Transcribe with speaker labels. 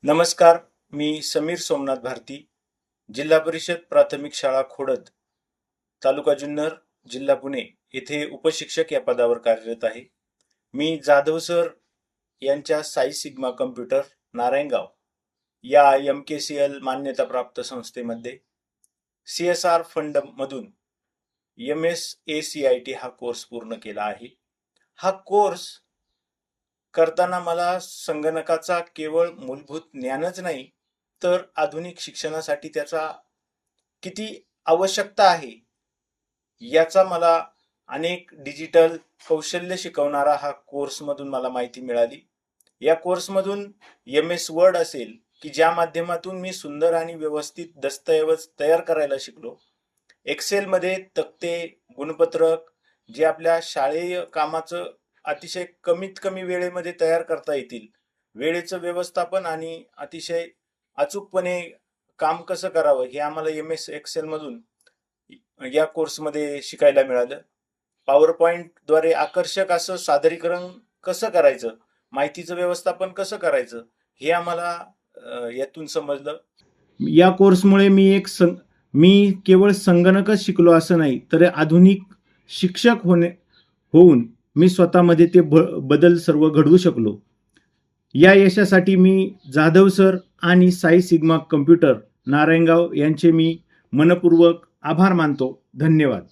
Speaker 1: नमस्कार. मी समीर सोमनाथ भारती, जिल्हा परिषद प्राथमिक शाळा खोडद, तालुका जुन्नर, जिल्हा पुणे येथे उपशिक्षक या पदावर कार्यरत आहे. मी जाधव सर यांच्या साई सिग्मा कम्प्युटर नारायणगाव या MKCL मान्यताप्राप्त संस्थेमध्ये CSR फंड मधून MSACIT हा कोर्स पूर्ण केला आहे. हा कोर्स करताना मला संगणकाचा केवळ मूलभूत ज्ञानच नाही, तर आधुनिक शिक्षणासाठी त्याचा किती आवश्यकता आहे याचा मला अनेक डिजिटल कौशल्य शिकवणारा हा कोर्समधून मला माहिती मिळाली. या कोर्समधून MS वर्ड असेल की ज्या माध्यमातून मी सुंदर आणि व्यवस्थित दस्तऐवज तयार करायला शिकलो. एक्सेलमध्ये तक्ते, गुणपत्रक जे आपल्या शालेय कामाचं अतिशय कमीत कमी वेळेमध्ये तयार करता येतील, वेळेचं व्यवस्थापन आणि अतिशय अचूकपणे काम कसं करावं हे आम्हाला MS एक्सेल मधून या कोर्समध्ये शिकायला मिळालं. पॉवर पॉइंटद्वारे आकर्षक असं सादरीकरण कसं करायचं, माहितीचं व्यवस्थापन कसं करायचं हे आम्हाला यातून समजलं. या कोर्समुळे मी केवळ संगणकच शिकलो असं नाही, तर आधुनिक शिक्षक होऊन मी स्वतःमध्ये ते बदल सर्व घडवू शकलो. या यशासाठी मी जाधव सर आणि साई सिग्मा कम्प्युटर नारायणगाव यांचे मी मनपूर्वक आभार मानतो. धन्यवाद.